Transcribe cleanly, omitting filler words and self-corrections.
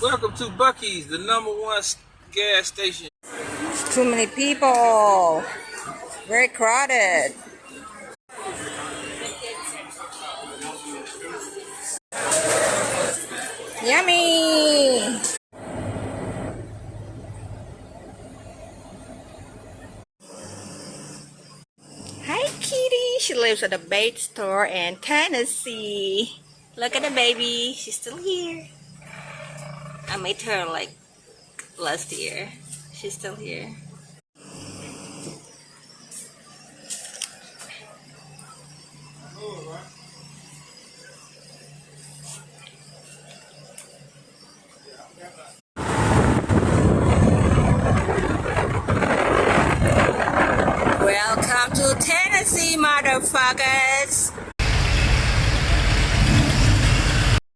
Welcome to Buc-ee's, the #1 gas station. It's too many people. Very crowded. Yummy! Hi, Kitty. She lives at a bait store in Tennessee. Look at the baby. She's still here. I made her like last year. She's still here. Welcome to Tennessee, motherfuckers.